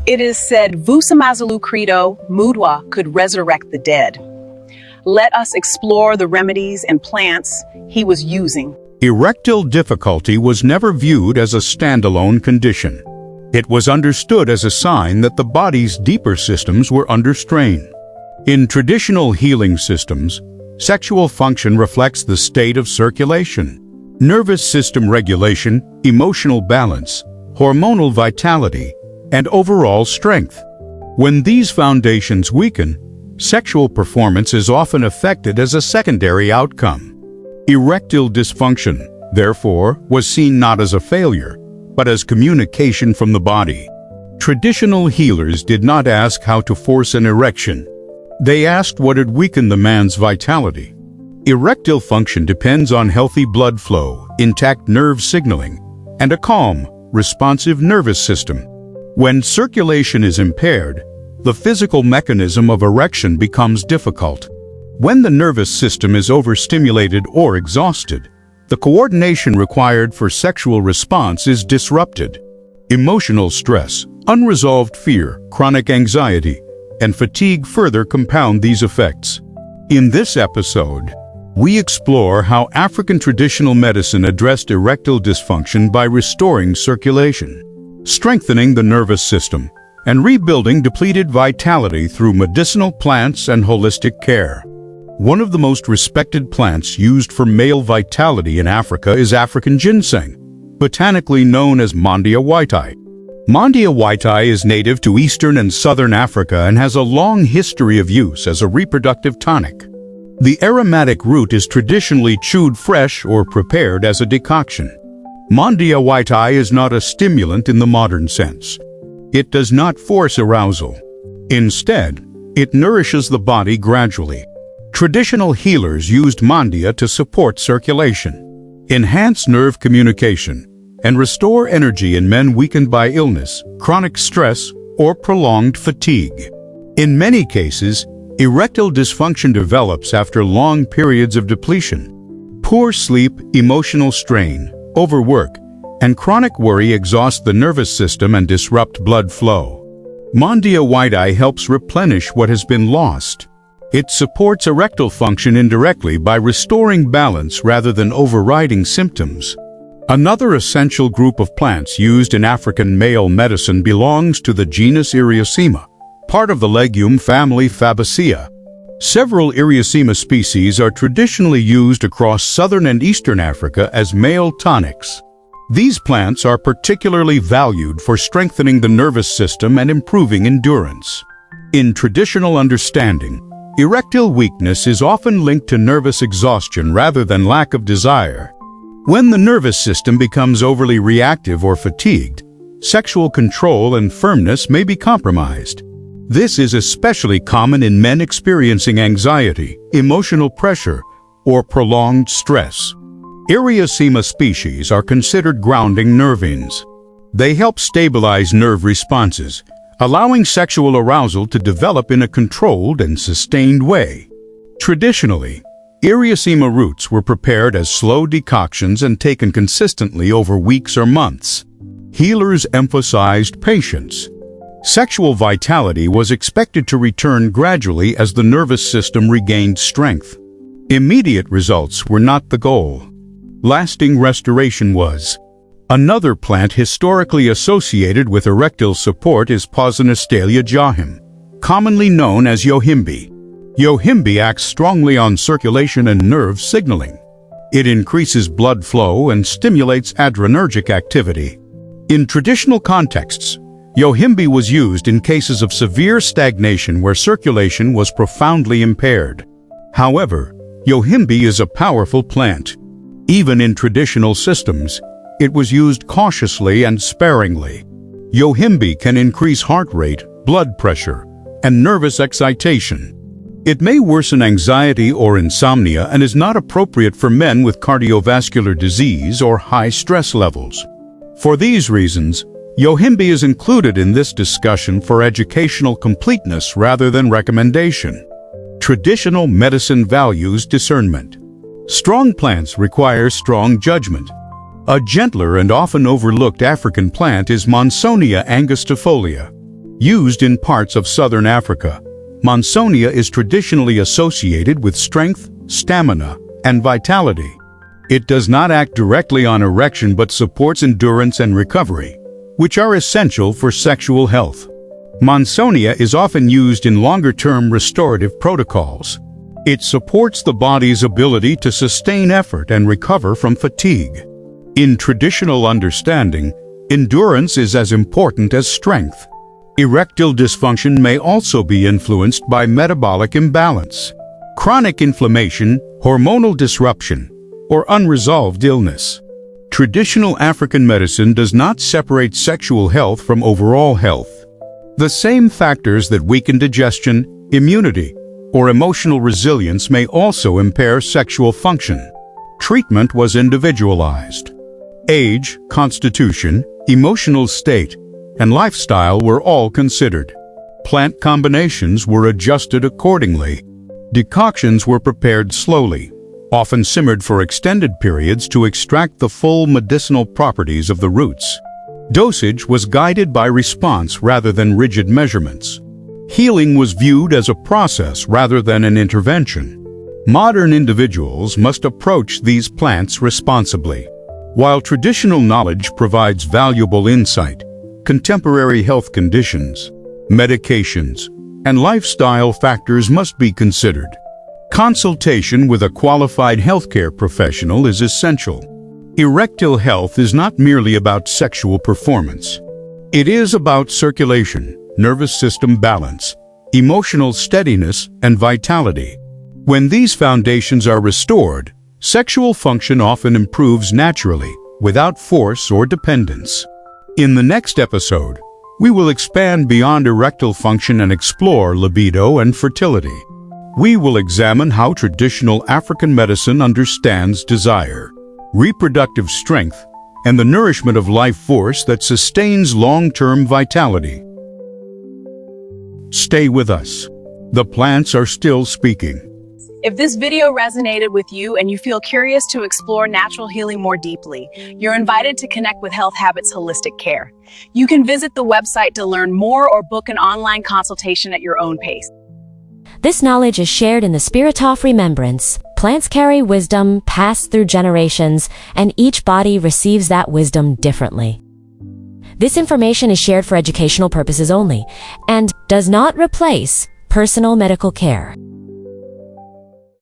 It is said Vusamazulu Credo Mudwa could resurrect the dead. Let us explore the remedies and plants he was using. Erectile difficulty was never viewed as a standalone condition. It was understood as a sign that the body's deeper systems were under strain. In traditional healing systems, sexual function reflects the state of circulation, nervous system regulation, emotional balance, hormonal vitality, and overall strength. When these foundations weaken, sexual performance is often affected as a secondary outcome. Erectile dysfunction, therefore, was seen not as a failure, but as communication from the body. Traditional healers did not ask how to force an erection. They asked what had weakened the man's vitality. Erectile function depends on healthy blood flow, intact nerve signaling, and a calm, responsive nervous system. When circulation is impaired, the physical mechanism of erection becomes difficult. When the nervous system is overstimulated or exhausted, the coordination required for sexual response is disrupted. Emotional stress, unresolved fear, chronic anxiety, and fatigue further compound these effects. In this episode, we explore how African traditional medicine addressed erectile dysfunction by restoring circulation, strengthening the nervous system, and rebuilding depleted vitality through medicinal plants and holistic care. One of the most respected plants used for male vitality in Africa is African ginseng, botanically known as Mondia whitei. Mondia whitei is native to eastern and southern Africa and has a long history of use as a reproductive tonic. The aromatic root is traditionally chewed fresh or prepared as a decoction. Mondia whitei is not a stimulant in the modern sense. It does not force arousal. Instead, it nourishes the body gradually. Traditional healers used Mondia to support circulation, enhance nerve communication, and restore energy in men weakened by illness, chronic stress, or prolonged fatigue. In many cases, erectile dysfunction develops after long periods of depletion. Poor sleep, emotional strain, overwork, and chronic worry exhaust the nervous system and disrupt blood flow. Mondia whitei helps replenish what has been lost. It supports erectile function indirectly by restoring balance rather than overriding symptoms. Another essential group of plants used in African male medicine belongs to the genus Eriocema, part of the legume family Fabaceae. Several Eriocema species are traditionally used across southern and eastern Africa as male tonics. These plants are particularly valued for strengthening the nervous system and improving endurance. In traditional understanding, erectile weakness is often linked to nervous exhaustion rather than lack of desire. When the nervous system becomes overly reactive or fatigued, sexual control and firmness may be compromised. This is especially common in men experiencing anxiety, emotional pressure, or prolonged stress. Eriocema species are considered grounding nervines. They help stabilize nerve responses, allowing sexual arousal to develop in a controlled and sustained way. Traditionally, Eriocema roots were prepared as slow decoctions and taken consistently over weeks or months. Healers emphasized patience. Sexual vitality was expected to return gradually as the nervous system regained strength. Immediate results were not the goal. Lasting restoration was. Another plant historically associated with erectile support is Posonastalia jahim, commonly known as yohimbe. Yohimbe acts strongly on circulation and nerve signaling. It increases blood flow and stimulates adrenergic activity. In traditional contexts, yohimbe was used in cases of severe stagnation where circulation was profoundly impaired. However, yohimbe is a powerful plant. Even in traditional systems, it was used cautiously and sparingly. Yohimbe can increase heart rate, blood pressure, and nervous excitation. It may worsen anxiety or insomnia and is not appropriate for men with cardiovascular disease or high stress levels. For these reasons, yohimbe is included in this discussion for educational completeness rather than recommendation. Traditional medicine values discernment. Strong plants require strong judgment. A gentler and often overlooked African plant is Monsonia angustifolia. Used in parts of southern Africa, Monsonia is traditionally associated with strength, stamina, and vitality. It does not act directly on erection but supports endurance and recovery, which are essential for sexual health. Monsonia is often used in longer-term restorative protocols. It supports the body's ability to sustain effort and recover from fatigue. In traditional understanding, endurance is as important as strength. Erectile dysfunction may also be influenced by metabolic imbalance, chronic inflammation, hormonal disruption, or unresolved illness. Traditional African medicine does not separate sexual health from overall health. The same factors that weaken digestion, immunity, or emotional resilience may also impair sexual function. Treatment was individualized. Age, constitution, emotional state, and lifestyle were all considered. Plant combinations were adjusted accordingly. Decoctions were prepared slowly, often simmered for extended periods to extract the full medicinal properties of the roots. Dosage was guided by response rather than rigid measurements. Healing was viewed as a process rather than an intervention. Modern individuals must approach these plants responsibly. While traditional knowledge provides valuable insight, contemporary health conditions, medications, and lifestyle factors must be considered. Consultation with a qualified healthcare professional is essential. Erectile health is not merely about sexual performance. It is about circulation, nervous system balance, emotional steadiness, and vitality. When these foundations are restored, sexual function often improves naturally, without force or dependence. In the next episode, we will expand beyond erectile function and explore libido and fertility. We will examine how traditional African medicine understands desire, reproductive strength, and the nourishment of life force that sustains long-term vitality. Stay with us. The plants are still speaking. If this video resonated with you and you feel curious to explore natural healing more deeply, you're invited to connect with Health Habits Holistic Care. You can visit the website to learn more or book an online consultation at your own pace. This knowledge is shared in the spirit of remembrance. Plants carry wisdom passed through generations, and each body receives that wisdom differently. This information is shared for educational purposes only and does not replace personal medical care.